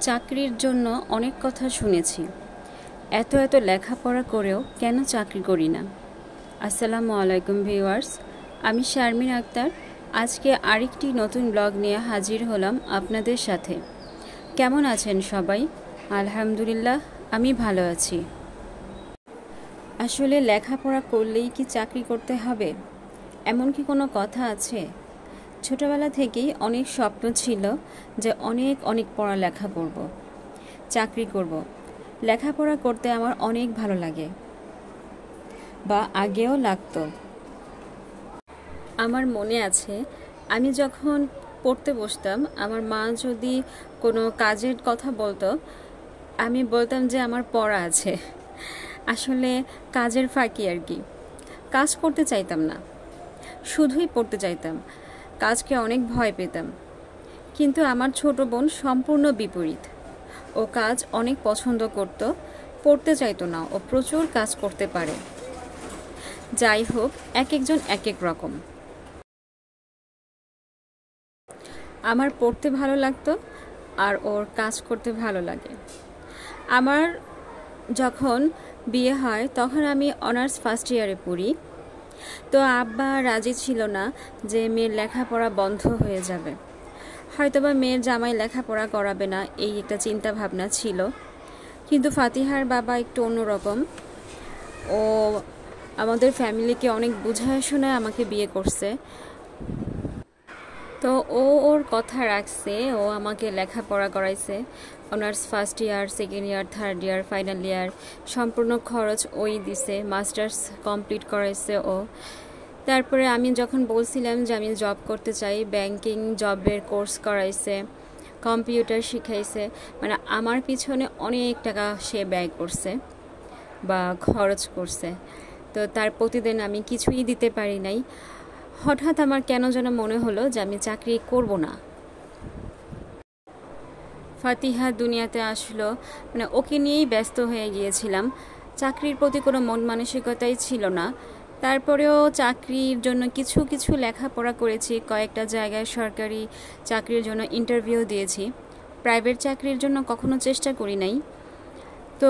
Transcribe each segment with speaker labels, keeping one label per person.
Speaker 1: চাকরির জন্য অনেক কথা শুনেছি। এত এত লেখাপড়া করেও কেন চাকরি করি না। আসসালামু আলাইকুম ভিউয়ার্স, আমি শারমিন আক্তার। আজকে আরেকটি নতুন ব্লগ নিয়ে হাজির হলাম আপনাদের সাথে। কেমন আছেন সবাই? আলহামদুলিল্লাহ, আমি ভালো আছি। আসলে লেখাপড়া করলেই কি চাকরি করতে হবে, এমন কি কোনো কথা আছে? ছোটবেলা থেকেই অনেক স্বপ্ন ছিল যে অনেক অনেক পড়ালেখা করব, চাকরি করব। লেখাপড়া করতে আমার অনেক ভালো লাগে, বা আগেও লাগতো। আমার মনে আছে, আমি যখন পড়তে বসতাম, আমার মা যদি কোনো কাজের কথা বলতো, আমি বলতাম যে আমার পড়া আছে। আসলে কাজের ফাঁকি আর কি। কাজ করতে চাইতাম না, শুধুই পড়তে চাইতাম। কাজকে অনেক ভয় পেতাম। কিন্তু আমার ছোট বোন সম্পূর্ণ বিপরীত। ও কাজ অনেক পছন্দ করত, পড়তে চাইতো না। ও প্রচুর কাজ করতে পারে। যাই হোক, এক একজন এক এক রকম। আমার পড়তে ভালো লাগতো, আর ওর কাজ করতে ভালো লাগে। আমার যখন বিয়ে হয় তখন আমি অনার্স ফার্স্ট ইয়ারে পড়ি। তো আব্বা রাজি ছিল না যে মেয়ের লেখাপড়া বন্ধ হয়ে যাবে, হয়তোবা মেয়ের জামাই লেখাপড়া করাবে না, এই একটা চিন্তা ভাবনা ছিল। কিন্তু ফাতিহার বাবা একটু অন্যরকম। ও আমাদের ফ্যামিলিকে অনেক বুঝায় শোনায় আমাকে বিয়ে করছে। তো ওর কথা রাখছে, ও আমাকে লেখাপড়া করাইছে। Honours first year, second year, third year, final year সম্পূর্ণ খরচ ওই দিছে। মাস্টার্স কমপ্লিট করাইছে ও। তারপরে আমি যখন বলছিলাম যে আমি জব করতে চাই, ব্যাংকিং জবের কোর্স করাইছে, কম্পিউটার শিখাইছে। মানে আমার পিছনে অনেক টাকা সে ব্যয় করছে বা খরচ করছে। তো তার প্রতিদিন আমি কিছুই দিতে পারি নাই। হঠাৎ আমার কেন যেন মনে হলো যে আমি চাকরি করব না। ফাতিহা দুনিয়াতে আসলো, মানে ওকে নিয়েই ব্যস্ত হয়ে গিয়েছিলাম। চাকরির প্রতি কোনো মন মানসিকতাই ছিল না। তারপরেও চাকরির জন্য কিছু কিছু লেখাপড়া করেছি, কয়েকটা জায়গায় সরকারি চাকরির জন্য ইন্টারভিউ দিয়েছি। প্রাইভেট চাকরির জন্য কখনো চেষ্টা করি নাই। তো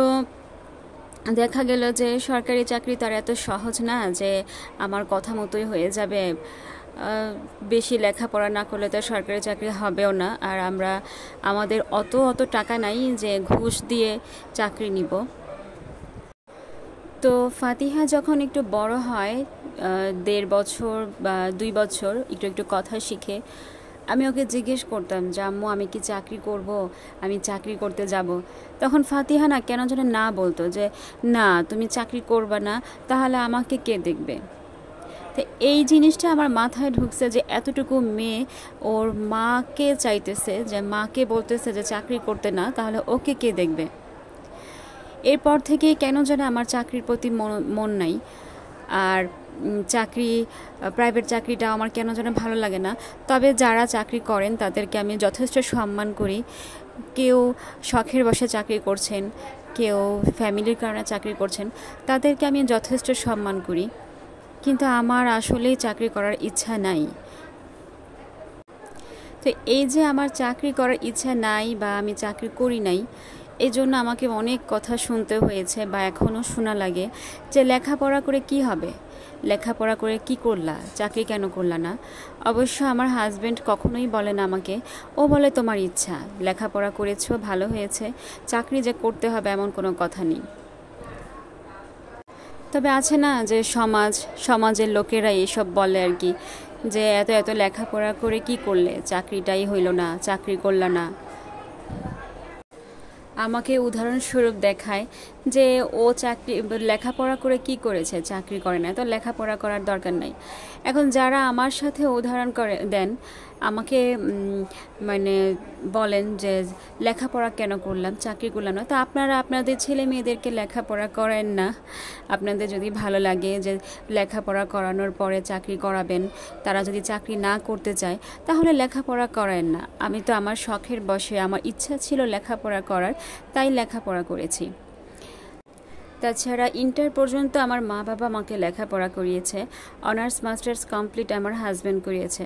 Speaker 1: দেখা গেল যে সরকারি চাকরি তার এত সহজ না যে আমার কথা মতোই হয়ে যাবে। বেশি লেখাপড়া না করলে তো সরকারি চাকরি হবেও না। আর আমাদের অত টাকা নাই যে ঘুষ দিয়ে চাকরি নিব। তো ফাতিহা যখন একটু বড় হয়, 1.5 বছর বা 2 বছর, একটু একটু কথা শিখে, আমি ওকে জিজ্ঞেস করতাম যে আম্মু আমি কি চাকরি করব, আমি চাকরি করতে যাব। তখন ফাতিহা না কেন যেন না বলতো যে না, তুমি চাকরি করবা না, তাহলে আমাকে কে দেখবে। তো এই জিনিসটা আমার মাথায় ঢুকছে যে এতটুকু মেয়ে ওর মাকে চাইতেছে, যে মাকে বলতেছে যে চাকরি করতে না, তাহলে ওকে কে দেখবে। এরপর থেকে কেন যেন আমার চাকরির প্রতি মন নাই। আর প্রাইভেট চাকরিটা আমার কেন যেন ভালো লাগে না। তবে যারা চাকরি করেন তাদেরকে আমি যথেষ্ট সম্মান করি। কেউ শখের বশে চাকরি করছেন, কেউ ফ্যামিলির কারণে চাকরি করছেন, তাদেরকে আমি যথেষ্ট সম্মান করি। কিন্তু আমার আসলেই চাকরি করার ইচ্ছা নাই। তো এই যে আমার চাকরি করার ইচ্ছা নাই বা আমি চাকরি করি নাই, এই জন্য আমাকে অনেক কথা শুনতে হয়েছে বা এখনও শোনা লাগে যে লেখাপড়া করে কি হবে, লেখাপড়া করে কি করলা, চাকরি কেন করলা না। অবশ্য আমার হাজব্যান্ড কখনোই বলে না আমাকে। ও বলে তোমার ইচ্ছা, লেখাপড়া করেছো ভালো হয়েছে, চাকরি যে করতে হবে এমন কোনো কথা নেই। তবে আছে না যে সমাজের লোকেরা এইসব বলে আর কি, যে এত এত লেখাপড়া করে কি করলে, চাকরিটাই হইল না, চাকরি করলা না। আমাকে উদাহরণস্বরূপ দেখায় যে ও লেখাপড়া করে কি করেছে, চাকরি করে না, তো লেখাপড়া করার দরকার নাই। এখন যারা আমার সাথে উদাহরণ দেন, আমাকে মানে বলেন যে লেখাপড়া কেন করলাম, চাকরি করলাম না, তো আপনারা আপনাদের ছেলে মেয়েদেরকে লেখাপড়া করেন না। আপনাদের যদি ভালো লাগে যে লেখাপড়া করানোর পরে চাকরি করাবেন, তারা যদি চাকরি না করতে চায় তাহলে লেখাপড়া করেন না। আমি তো আমার শখের বশে, আমার ইচ্ছা ছিল লেখাপড়া করার, তাই লেখাপড়া করেছি। তাছাড়া ইন্টার পর্যন্ত আমার মা বাবা আমাকে লেখাপড়া করিয়েছে। অনার্স মাস্টার্স কমপ্লিট আমার হাজব্যান্ড করিয়েছে।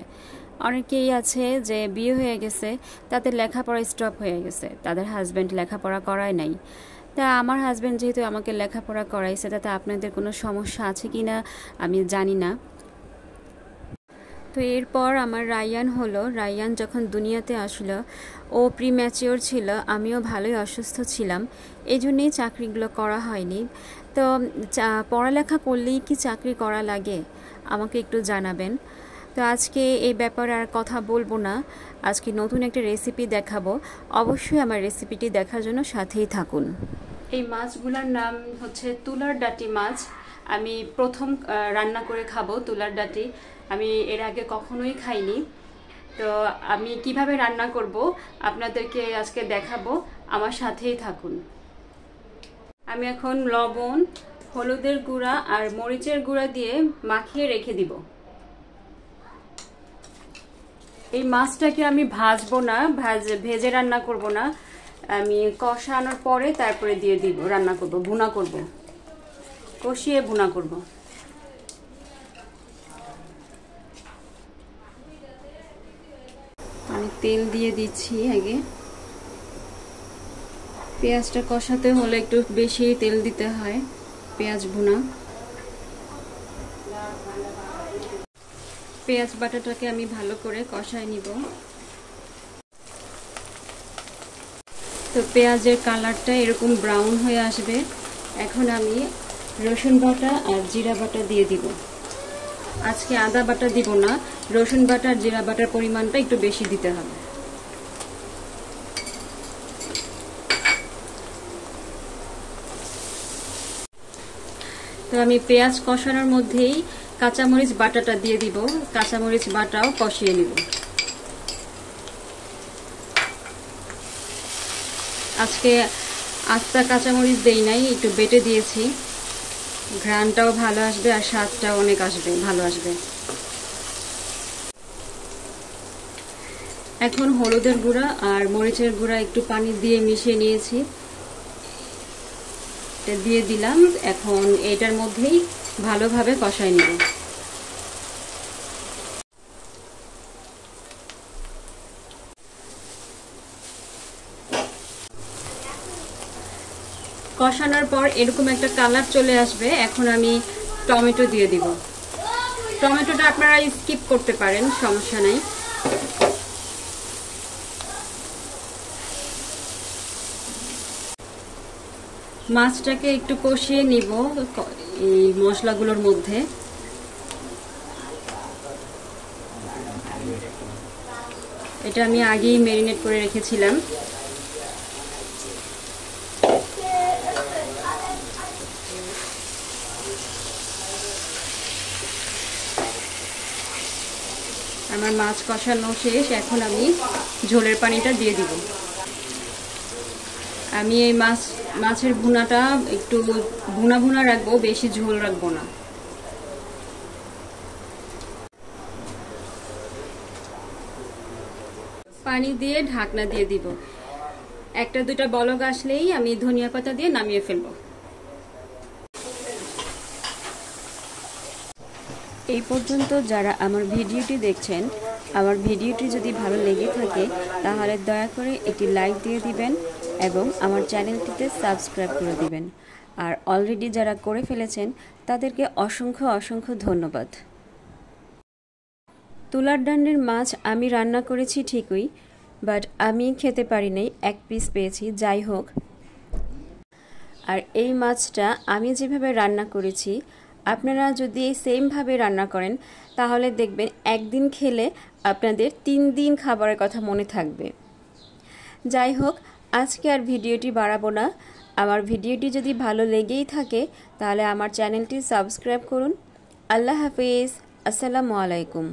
Speaker 1: অনেকেই আছে যে বিয়ে হয়ে গেছে, তাদের লেখাপড়া স্টপ হয়ে গেছে, তাদের হাজব্যান্ড লেখাপড়া করায় নাই। তা আমার হাজব্যান্ড যেহেতু আমাকে লেখাপড়া করাইছে, তাতে আপনাদের কোনো সমস্যা আছে কি না আমি জানি না। তো এরপর আমার রায়ান যখন দুনিয়াতে আসলো, ও প্রিম্যাচিওর ছিল, আমিও ভালোই অসুস্থ ছিলাম, এই জন্যেই চাকরিগুলো করা হয়নি। তো পড়ালেখা করলেই কি চাকরি করা লাগে, আমাকে একটু জানাবেন। তো আজকে এই ব্যাপারে আর কথা বলবো না, আজকে নতুন একটা রেসিপি দেখাবো। অবশ্যই আমার রেসিপিটি দেখার জন্য সাথেই থাকুন। এই মাছগুলোর নাম হচ্ছে তুলার ডাঁটি মাছ। আমি প্রথম রান্না করে খাবো তুলার ডাঁটি, আমি এর আগে কখনোই খাইনি। তো আমি কিভাবে রান্না করব আপনাদেরকে আজকে দেখাবো, আমার সাথেই থাকুন। আমি এখন লবণ, হলুদের গুঁড়া আর মরিচের গুঁড়া দিয়ে মাখিয়ে রেখে দিব। এই মাছটাকে আমি ভাজবো না, ভেজে রান্না করব না, আমি কষানোর পরে তারপরে দিয়ে দিব, রান্না করব, ভুনা করব, কষিয়ে ভুনা করব। আমি তেল দিয়ে দিচ্ছি আগে। পেঁয়াজটা কষাতে হলে একটু বেশি তেল দিতে হয়, পেঁয়াজ ভুনা। পেঁয়াজ বাটাটাকে আমি ভালো করে কষায় নিব। তো পেঁয়াজের কালারটা এরকম ব্রাউন হয়ে আসবে, এখন আমি রসুন বাটা আর জিরা বাটা দিয়ে দিব। আজকে আদা বাটা দিব না, রসুন বাটা আর জিরা বাটার পরিমাণটা একটু বেশি দিতে হবে। তো আমি পেঁয়াজ কষানোর মধ্যেই কাঁচামরিচ বাটাটা দিয়ে দিব, কাঁচামরিচ বাটাও কষিয়ে নিব। আজকে আস্তা কাঁচামরিচ দেই নাই, একটু বেটে দিয়েছি, ঘ্রাণটাও ভালো আসবে আর স্বাদটাও অনেক আসবে, ভালো আসবে। এখন হলুদের গুঁড়া আর মরিচের গুঁড়া একটু পানি দিয়ে মিশিয়ে নিয়েছি, এটা দিয়ে দিলাম। এখন এটার মধ্যেই ভালোভাবে কষাই নিব। কষানোর পর এরকম একটা কালার চলে আসবে, এখন আমি টমেটো দিয়ে দিব। টমেটোটা আপনারা স্কিপ করতে পারেন, সমস্যা নাই। মাছটাকে একটু কষিয়ে নিব এই মশলাগুলোর মধ্যে। এটা আমি আগেই ম্যারিনেট করে রেখেছিলাম। আমার মাছ কষানো শেষ, এখন আমি ঝোলের পানিটা দিয়ে দিব। আমি এই মাছের ভুনাটা একটু ভুনা ভুনা রাখবো, বেশি ঝোল রাখবো না। পানি দিয়ে ঢাকনা দিয়ে দিব, একটা দুটা বলক আসলেই আমি ধনিয়া পাতা দিয়ে নামিয়ে ফেলবো। এই পর্যন্ত যারা আমার ভিডিওটি দেখছেন, আমার ভিডিওটি যদি ভালো লেগে থাকে তাহলে দয়া করে একটি লাইক দিয়ে দিবেন এবং আমার চ্যানেলটিতে সাবস্ক্রাইব করে দিবেন। আর অলরেডি যারা করে ফেলেছেন তাদেরকে অসংখ্য অসংখ্য ধন্যবাদ। তুলার ডান্ডির মাছ আমি রান্না করেছি ঠিকই, বাট আমি খেতে পারি নাই, এক পিস পেয়েছি। যাই হোক, আর এই মাছটা আমি যেভাবে রান্না করেছি আপনারা যদি এই সেমভাবে রান্না করেন তাহলে দেখবেন একদিন খেলে আপনাদের 3 দিন খাবারের কথা মনে থাকবে। যাই হোক, আজকে আর ভিডিওটি বাড়াবো না। আমার ভিডিওটি যদি ভালো লেগেই থাকে তাহলে আমার চ্যানেলটি সাবস্ক্রাইব করুন। আল্লাহ হাফেজ, আসসালামু আলাইকুম।